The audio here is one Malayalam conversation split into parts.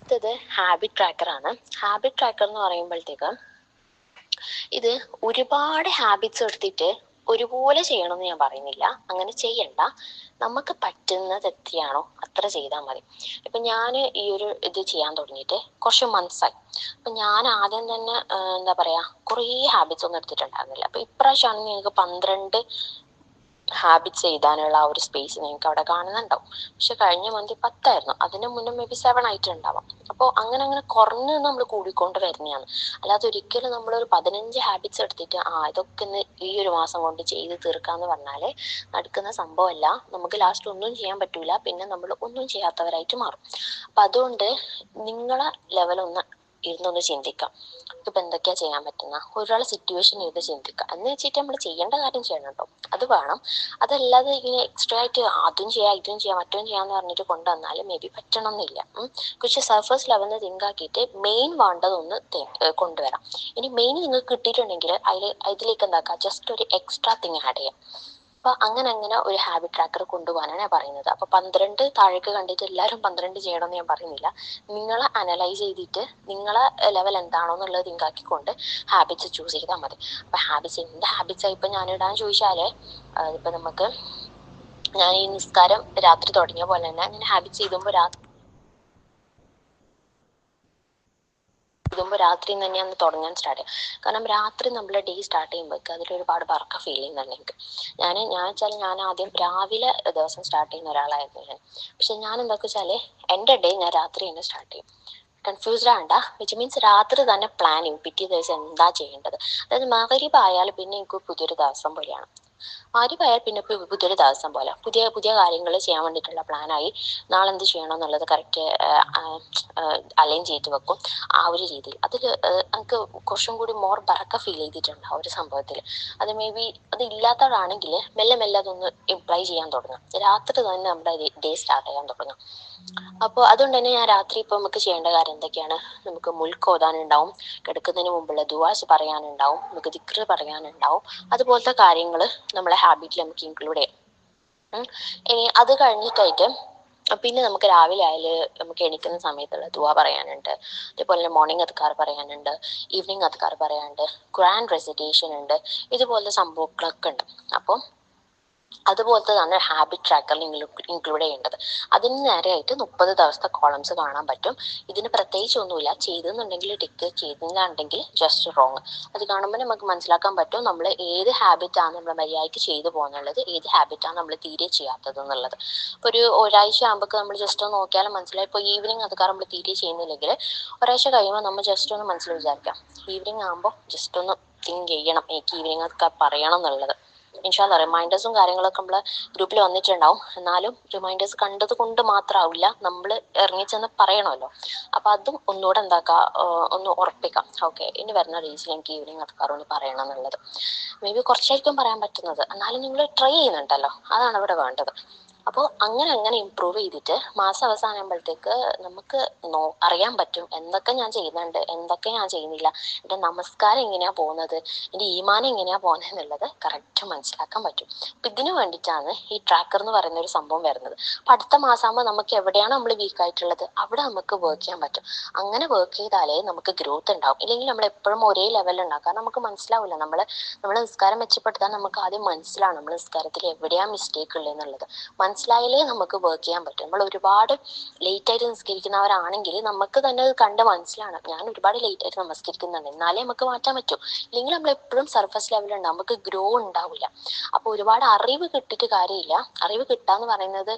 അടുത്തത് ഹാബിറ്റ് ട്രാക്കർ ആണ്. ഹാബിറ്റ് ട്രാക്കർ എന്ന് പറയുമ്പോഴത്തേക്ക് ഇത് ഒരുപാട് ഹാബിറ്റ്സ് എടുത്തിട്ട് ഒരുപോലെ ചെയ്യണമെന്ന് ഞാൻ പറയുന്നില്ല. അങ്ങനെ ചെയ്യണ്ട. നമുക്ക് പറ്റുന്നത് എത്രയാണോ അത്ര ചെയ്താൽ മതി. ഇപ്പൊ ഞാൻ ഈ ഒരു ഇത് ചെയ്യാൻ തുടങ്ങിയിട്ട് കുറച്ച് മന്ത്സായി. അപ്പൊ ഞാൻ ആദ്യം തന്നെ എന്താ പറയാ കുറേ ഹാബിറ്റ്സ് ഒന്നും എടുത്തിട്ടുണ്ടായിരുന്നില്ല. അപ്പൊ ഇപ്രാവശ്യമാണ് നിങ്ങൾക്ക് 12 ഹാബിറ്റ്സ് എഴുതാനുള്ള ആ ഒരു സ്പേസ് നിങ്ങൾക്ക് അവിടെ കാണുന്നുണ്ടാവും. പക്ഷെ കഴിഞ്ഞ മന്ത് 10 ആയിരുന്നു. അതിന് മുന്നേ മേ ബി 7 ആയിട്ടുണ്ടാവാം. അപ്പോൾ അങ്ങനെ അങ്ങനെ കുറഞ്ഞ് നമ്മൾ കൂടിക്കൊണ്ട് വരുന്നതാണ്. അല്ലാതെ ഒരിക്കലും നമ്മളൊരു 15 ഹാബിറ്റ്സ് എടുത്തിട്ട് ഇതൊക്കെ ഇന്ന് ഈ ഒരു മാസം കൊണ്ട് ചെയ്ത് തീർക്കാന്ന് പറഞ്ഞാല് നടക്കുന്ന സംഭവമല്ല. നമുക്ക് ലാസ്റ്റ് ഒന്നും ചെയ്യാൻ പറ്റൂല. പിന്നെ നമ്മൾ ഒന്നും ചെയ്യാത്തവരായിട്ട് മാറും. അപ്പൊ അതുകൊണ്ട് നിങ്ങളെ ലെവലൊന്ന് ഇരുന്നൊന്ന് ചിന്തിക്കാം. ഇപ്പൊ എന്തൊക്കെയാ ചെയ്യാൻ പറ്റുന്ന ഒരാളെ സിറ്റുവേഷൻ ചെയ്ത് ചിന്തിക്കുക എന്ന് വെച്ചിട്ട് നമ്മൾ ചെയ്യേണ്ട കാര്യം ചെയ്യണം കേട്ടോ. അത് വേണം. അതല്ലാതെ ഇങ്ങനെ എക്സ്ട്രാ ആയിട്ട് അതും ചെയ്യാം ഇതും ചെയ്യാം മറ്റും ചെയ്യാന്ന് പറഞ്ഞിട്ട് കൊണ്ടുവന്നാൽ മേ ബി പറ്റണം എന്നില്ല. കുറച്ച് സർഫസ് ലെവലിൽ തിങ്ക് ആക്കിയിട്ട് മെയിൻ വേണ്ടതൊന്ന് കൊണ്ടുവരാം. ഇനി മെയിൻ നിങ്ങൾക്ക് കിട്ടിയിട്ടുണ്ടെങ്കിൽ അതിലേക്ക് എന്താക്കാം, ജസ്റ്റ് ഒരു എക്സ്ട്രാ തിങ് ആഡ് ചെയ്യാം. അപ്പൊ അങ്ങനെ അങ്ങനെ ഒരു ഹാബിറ്റ് ട്രാക്കർ കൊണ്ടുപോകാനാണ് ഞാൻ പറയുന്നത്. അപ്പൊ 12 താഴേക്ക് കണ്ടിട്ട് എല്ലാവരും 12 ചെയ്യണമെന്ന് ഞാൻ പറയുന്നില്ല. നിങ്ങളെ അനലൈസ് ചെയ്തിട്ട് നിങ്ങളെ ലെവൽ എന്താണോ എന്നുള്ളത് തിങ്ക് ആക്കിക്കൊണ്ട് ഹാബിറ്റ്സ് ചൂസ് ചെയ്താൽ മതി. അപ്പൊ ഹാബിറ്റ്സ് എന്ത് ഹാബിറ്റ്സ് ഇപ്പൊ ഞാൻ ഇടാൻ ചോദിച്ചാല് ഇപ്പൊ നമുക്ക് ഞാൻ ഈ നിസ്കാരം രാത്രി തുടങ്ങിയ പോലെ തന്നെ ഞാൻ ഹാബിറ്റ്സ് ചെയ്തുമ്പോൾ രാത്രി തന്നെയാണ് തുടങ്ങാൻ സ്റ്റാർട്ട് ചെയ്യുക. കാരണം രാത്രി നമ്മൾ ഡേ സ്റ്റാർട്ട് ചെയ്യുമ്പോൾ അതിൽ ഒരുപാട് വർക്ക് ഫീൽ ചെയ്യുന്നുണ്ട് എനിക്ക്. ഞാൻ ആദ്യം രാവിലെ ദിവസം സ്റ്റാർട്ട് ചെയ്യുന്ന ഒരാളായിരുന്നു ഞാൻ. പക്ഷെ ഞാൻ എന്താ വെച്ചാല് എൻ്റെ ഡേ ഞാൻ രാത്രി തന്നെ സ്റ്റാർട്ട് ചെയ്യും. കൺഫ്യൂസ്ഡ് ആവണ്ട. വിച്ച് മീൻസ് രാത്രി തന്നെ പ്ലാൻ ചെയ്യും പിറ്റേ ദിവസം എന്താ ചെയ്യേണ്ടത്. അതായത് മഗ്‌രിബ് ആയാൽ പിന്നെ എനിക്ക് പുതിയൊരു ദിവസം പോലെയാണ്. മഗ്‌രിബ് പിന്നെ പുതിയൊരു ദിവസം പോലെ പുതിയ പുതിയ കാര്യങ്ങൾ ചെയ്യാൻ വേണ്ടിയിട്ടുള്ള പ്ലാനായി. നാളെ എന്ത് ചെയ്യണം എന്നുള്ളത് കറക്റ്റ് അലൈൻ ചെയ്ത് വെക്കും. ആ ഒരു രീതിയിൽ അതിൽ എനിക്ക് കുറച്ചും കൂടി മോർ ബറക്ക ഫീൽ ചെയ്തിട്ടുണ്ട് ആ ഒരു സംഭവത്തിൽ. അത് മേ ബി അത് ഇല്ലാത്തവരാണെങ്കിൽ മെല്ലെ മെല്ലെ അതൊന്ന് ഇംപ്ലൈ ചെയ്യാൻ തുടങ്ങും. രാത്രി തന്നെ നമ്മുടെ ഡേ സ്റ്റാർട്ട് ചെയ്യാൻ തുടങ്ങും. അപ്പോൾ അതുകൊണ്ട് തന്നെ ഞാൻ രാത്രി ഇപ്പൊ നമുക്ക് ചെയ്യേണ്ട കാര്യം എന്തൊക്കെയാണ്, നമുക്ക് മുൽക്ക് ഓതാനുണ്ടാവും, കിടക്കുന്നതിന് മുമ്പുള്ള ദുആസ് പറയാനുണ്ടാവും, നമുക്ക് ദിക്ർ പറയാനുണ്ടാവും. അതുപോലത്തെ കാര്യങ്ങൾ നമ്മളെ ഹാബിറ്റിൽ നമുക്ക് ഇൻക്ലൂഡ് ചെയ്യാം. ഇനി അത് കഴിഞ്ഞിട്ടായിട്ട് പിന്നെ നമുക്ക് രാവിലെ ആയാല് നമുക്ക് എണീക്കുന്ന സമയത്തുള്ള ദുആ പറയാനുണ്ട്. അതേപോലെ തന്നെ മോർണിംഗ് അദ്കാർ പറയാനുണ്ട്, ഈവനിങ് അദ്കാർ പറയാനുണ്ട്, ഖുർആൻ റെസിറ്റേഷൻ ഉണ്ട്. ഇതുപോലത്തെ സംഭവങ്ങളൊക്കെ ഉണ്ട്. അപ്പം അതുപോലത്തതാണ് ഹാബിറ്റ് ട്രാക്കറിൽ ഇൻക്ലൂഡ് ചെയ്യേണ്ടത്. അതിന് നേരെയായിട്ട് 30 ദിവസത്തെ കോളംസ് കാണാൻ പറ്റും. ഇതിന് പ്രത്യേകിച്ച് ഒന്നുമില്ല. ചെയ്തെന്നുണ്ടെങ്കിൽ ടിക്ക്, ചെയ്തില്ലാണ്ടെങ്കിൽ ജസ്റ്റ് റോങ്. അത് കാണുമ്പോൾ നമുക്ക് മനസ്സിലാക്കാൻ പറ്റും നമ്മൾ ഏത് ഹാബിറ്റാണ് നമ്മൾ മര്യാദയ്ക്ക് ചെയ്തു പോകുന്നുള്ളത്, ഏത് ഹാബിറ്റാണ് നമ്മൾ തീരെ ചെയ്യാത്തത് എന്നുള്ളത്. ഇപ്പൊ ഒരാഴ്ച ആകുമ്പോൾ നമ്മൾ ജസ്റ്റ് ഒന്ന് നോക്കിയാലും മനസ്സിലായി. ഇപ്പോൾ ഈവനിങ് അത് നമ്മൾ തീരെ ചെയ്യുന്നില്ലെങ്കിൽ ഒരാഴ്ച കഴിയുമ്പോൾ നമ്മൾ ജസ്റ്റ് ഒന്ന് മനസ്സിൽ വിചാരിക്കാം, ഈവനിങ് ആകുമ്പോൾ ജസ്റ്റ് ഒന്ന് തിങ്ക് ചെയ്യണം എനിക്ക് ഈവനിങ് ഒക്കെ പറയണം എന്നുള്ളത്. ഇൻഷാല്ല റിമൈൻഡേഴ്സും കാര്യങ്ങളൊക്കെ നമ്മളെ ഗ്രൂപ്പിൽ വന്നിട്ടുണ്ടാവും. എന്നാലും റിമൈൻഡേഴ്സ് കണ്ടത് കൊണ്ട് മാത്രമാവില്ല, നമ്മൾ ഇറങ്ങിച്ചെന്ന് പറയണമല്ലോ. അപ്പൊ അതും ഒന്നുകൂടെ എന്താക്കുക, ഒന്ന് ഉറപ്പിക്കാം. ഓക്കെ, ഇനി വരുന്ന ഡേയ്സിൽ എനിക്ക് ഈവനിങ് അതൊക്കെ പറയണം എന്നുള്ളത്. മേ ബി കുറച്ചായിരിക്കും പറയാൻ പറ്റുന്നത്, എന്നാലും നിങ്ങൾ ട്രൈ ചെയ്യുന്നുണ്ടല്ലോ, അതാണ് ഇവിടെ വേണ്ടത്. അപ്പോൾ അങ്ങനെ അങ്ങനെ ഇമ്പ്രൂവ് ചെയ്തിട്ട് മാസം അവസാനമാകുമ്പോഴത്തേക്ക് നമുക്ക് അറിയാൻ പറ്റും എന്തൊക്കെ ഞാൻ ചെയ്യുന്നുണ്ട്, എന്തൊക്കെ ഞാൻ ചെയ്യുന്നില്ല, എൻ്റെ നമസ്കാരം എങ്ങനെയാ പോകുന്നത്, എൻ്റെ ഈമാനം എങ്ങനെയാ പോകുന്നത് എന്നുള്ളത് കറക്റ്റ് മനസ്സിലാക്കാൻ പറ്റും. അപ്പൊ ഇതിനു വേണ്ടിയിട്ടാണ് ഈ ട്രാക്കർ എന്ന് പറയുന്ന ഒരു സംഭവം വരുന്നത്. അപ്പൊ അടുത്ത മാസമാകുമ്പോൾ നമുക്ക് എവിടെയാണ് നമ്മൾ വീക്ക് ആയിട്ടുള്ളത് അവിടെ നമുക്ക് വർക്ക് ചെയ്യാൻ പറ്റും. അങ്ങനെ വർക്ക് ചെയ്താലേ നമുക്ക് ഗ്രോത്ത് ഉണ്ടാവും. ഇല്ലെങ്കിൽ നമ്മൾ എപ്പോഴും ഒരേ ലെവലിൽ ഉണ്ടാവും. കാരണം നമുക്ക് മനസ്സിലാവില്ല. നമ്മൾ നിസ്കാരം മെച്ചപ്പെടുത്താൻ നമുക്ക് ആദ്യം മനസ്സിലാവും നമ്മൾ നിസ്കാരത്തിൽ എവിടെയാ മിസ്റ്റേക്ക് ഉള്ളത് എന്നുള്ളത്. മനസ്സിലായാലേ നമുക്ക് വർക്ക് ചെയ്യാൻ പറ്റും. നമ്മൾ ഒരുപാട് ലേറ്റ് ആയിട്ട് നിസ്കരിക്കുന്നവരാണെങ്കിൽ നമുക്ക് തന്നെ അത് കണ്ട് മനസ്സിലാണ്, ഞാൻ ഒരുപാട് ലേറ്റ് ആയിട്ട് നമസ്കരിക്കുന്നുണ്ട്, എന്നാലേ നമുക്ക് മാറ്റാൻ പറ്റൂ. ഇല്ലെങ്കിൽ നമ്മൾ എപ്പോഴും സർഫസ് ലെവലിൽ ഉണ്ടാവും, നമുക്ക് ഗ്രോ ഉണ്ടാവില്ല. അപ്പൊ ഒരുപാട് അറിവ് കിട്ടിയിട്ട് കാര്യമില്ല. അറിവ് കിട്ടാന്ന് പറയുന്നത്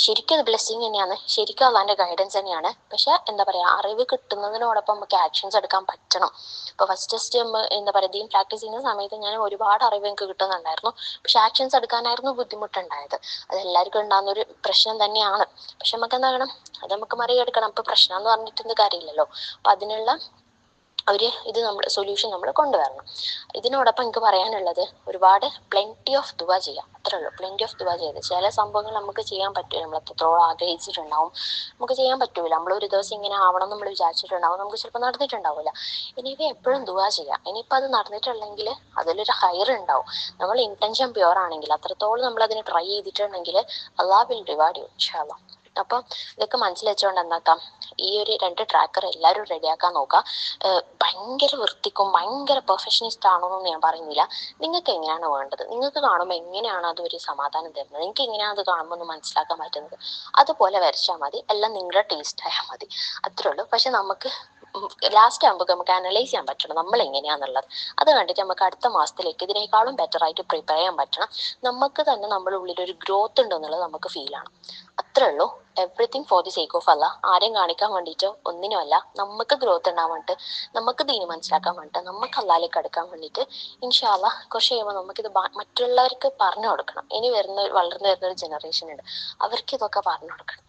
ശരിക്കും അത് ബ്ലെസ്സിങ് തന്നെയാണ്, ശരിക്കും അള്ളാന്റെ ഗൈഡൻസ് തന്നെയാണ്. പക്ഷെ എന്താ പറയാ, അറിവ് കിട്ടുന്നതിനോടൊപ്പം നമുക്ക് ആക്ഷൻസ് എടുക്കാൻ പറ്റണം. ഇപ്പൊ ഫസ്റ്റ് എന്താ പറയാ ദീൻ പ്രാക്ടീസ് ചെയ്യുന്ന സമയത്ത് ഞാൻ ഒരുപാട് അറിവ് എനിക്ക് കിട്ടുന്നുണ്ടായിരുന്നു. പക്ഷെ ആക്ഷൻസ് എടുക്കാനായിരുന്നു ബുദ്ധിമുട്ടുണ്ടായത്. അത് എല്ലാവർക്കും ഉണ്ടാകുന്ന ഒരു പ്രശ്നം തന്നെയാണ്. പക്ഷെ നമുക്ക് എന്താകണം, അത് നമുക്ക് മറികടക്കണം. ഇപ്പൊ പ്രശ്നം എന്ന് പറഞ്ഞിട്ട് കാര്യമില്ലല്ലോ. അപ്പൊ അതിനുള്ള ഇത് നമ്മൾ സൊല്യൂഷൻ നമ്മൾ കൊണ്ടുവരണം. ഇതിനോടൊപ്പം എനിക്ക് പറയാനുള്ളത് ഒരുപാട് പ്ലെന്റി ഓഫ് ദുആ ചെയ്യാം, അത്രേ ഉള്ളൂ. പ്ലെന്റി ഓഫ് ദുആ ചെയ്ത് ചില സംഭവങ്ങൾ നമുക്ക് ചെയ്യാൻ പറ്റില്ല, നമ്മൾ എത്രത്തോളം ആഗ്രഹിച്ചിട്ടുണ്ടാവും നമുക്ക് ചെയ്യാൻ പറ്റൂല. നമ്മൾ ഒരു ദിവസം ഇങ്ങനെ ആവണം നമ്മൾ വിചാരിച്ചിട്ടുണ്ടാവും, നമുക്ക് ചിലപ്പോൾ നടന്നിട്ടുണ്ടാവില്ല. ഇനിയിപ്പോൾ എപ്പോഴും ദുആ ചെയ്യാം. ഇനിയിപ്പോൾ അത് നടന്നിട്ടുണ്ടെങ്കിൽ അതിലൊരു ഹൈർ ഉണ്ടാവും. നമ്മൾ ഇന്റൻഷൻ പ്യുവർ ആണെങ്കിൽ, അത്രത്തോളം നമ്മൾ അതിന് ട്രൈ ചെയ്തിട്ടുണ്ടെങ്കിൽ അള്ളാഹ് വിൽ റിവാർഡ് യു ഇൻഷാ അല്ലാഹ്. അപ്പം ഇതൊക്കെ മനസ്സിൽ വെച്ചുകൊണ്ട് എന്താക്കാം, ഈ ഒരു 2 ട്രാക്കർ എല്ലാവരും റെഡിയാക്കാൻ നോക്കുക. ഭയങ്കര വൃത്തിക്കും ഭയങ്കര പെർഫെക്ഷനിസ്റ്റ് ആണോ എന്ന് ഞാൻ പറയുന്നില്ല. നിങ്ങൾക്ക് എങ്ങനെയാണ് വേണ്ടത്, നിങ്ങൾക്ക് കാണുമ്പോൾ എങ്ങനെയാണ് അത് ഒരു സമാധാനം തരുന്നത്, നിങ്ങൾക്ക് എങ്ങനെയാണ് അത് കാണുമ്പോൾ ഒന്ന് മനസ്സിലാക്കാൻ പറ്റുന്നത്, അതുപോലെ വരച്ചാൽ മതി. എല്ലാം നിങ്ങളുടെ ടേസ്റ്റ് ആയാൽ മതി, അത്രേ ഉള്ളൂ. പക്ഷെ നമുക്ക് ലാസ്റ്റ് ആകുമ്പോൾ നമുക്ക് അനലൈസ് ചെയ്യാൻ പറ്റണം നമ്മൾ എങ്ങനെയാന്നുള്ളത്. അത് കണ്ടിട്ട് നമുക്ക് അടുത്ത മാസത്തിലേക്ക് ഇതിനേക്കാളും ബെറ്റർ ആയിട്ട് പ്രിപ്പയർ ചെയ്യാൻ പറ്റണം. നമുക്ക് തന്നെ നമ്മുടെ ഉള്ളിൽ ഒരു ഗ്രോത്ത് ഉണ്ടെന്നുള്ളത് നമുക്ക് ഫീൽ ആണ്. അത്രേ ഉള്ളൂ. Everything for the sake of അല്ല, ആരെയും കാണിക്കാൻ വേണ്ടിയിട്ടോ ഒന്നിനുമല്ല. നമുക്ക് ഗ്രോത്ത് ഉണ്ടാവാൻ വേണ്ടിയിട്ട്, നമുക്ക് ദീന് മനസ്സിലാക്കാൻ വേണ്ടിയിട്ട്, നമുക്ക് അല്ലാലേക്ക് അടുക്കാൻ വേണ്ടിയിട്ട് ഇൻഷാ അല്ലാ കുറച്ച് കഴിയുമ്പോൾ നമുക്കിത് മറ്റുള്ളവർക്ക് പറഞ്ഞു കൊടുക്കണം. ഇനി വളർന്നു വരുന്ന ഒരു ജനറേഷൻ ഉണ്ട്, അവർക്ക് ഇതൊക്കെ പറഞ്ഞു കൊടുക്കണം.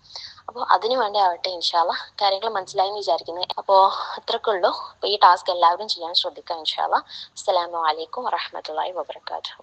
അപ്പോൾ അതിനു വേണ്ടി ആവട്ടെ ഇൻഷാ അല്ലാ. കാര്യങ്ങൾ മനസ്സിലായി എന്ന് വിചാരിക്കുന്നത്. അപ്പോൾ അത്രയൊക്കെ ഉള്ളൂ. അപ്പോൾ ഈ ടാസ്ക് എല്ലാവരും ചെയ്യാൻ ശ്രദ്ധിക്കാം ഇൻഷാ അല്ലാ. അസ്സലാമു അലൈക്കും വറഹ്മത്തുള്ളാഹി വബറകാതുഹു.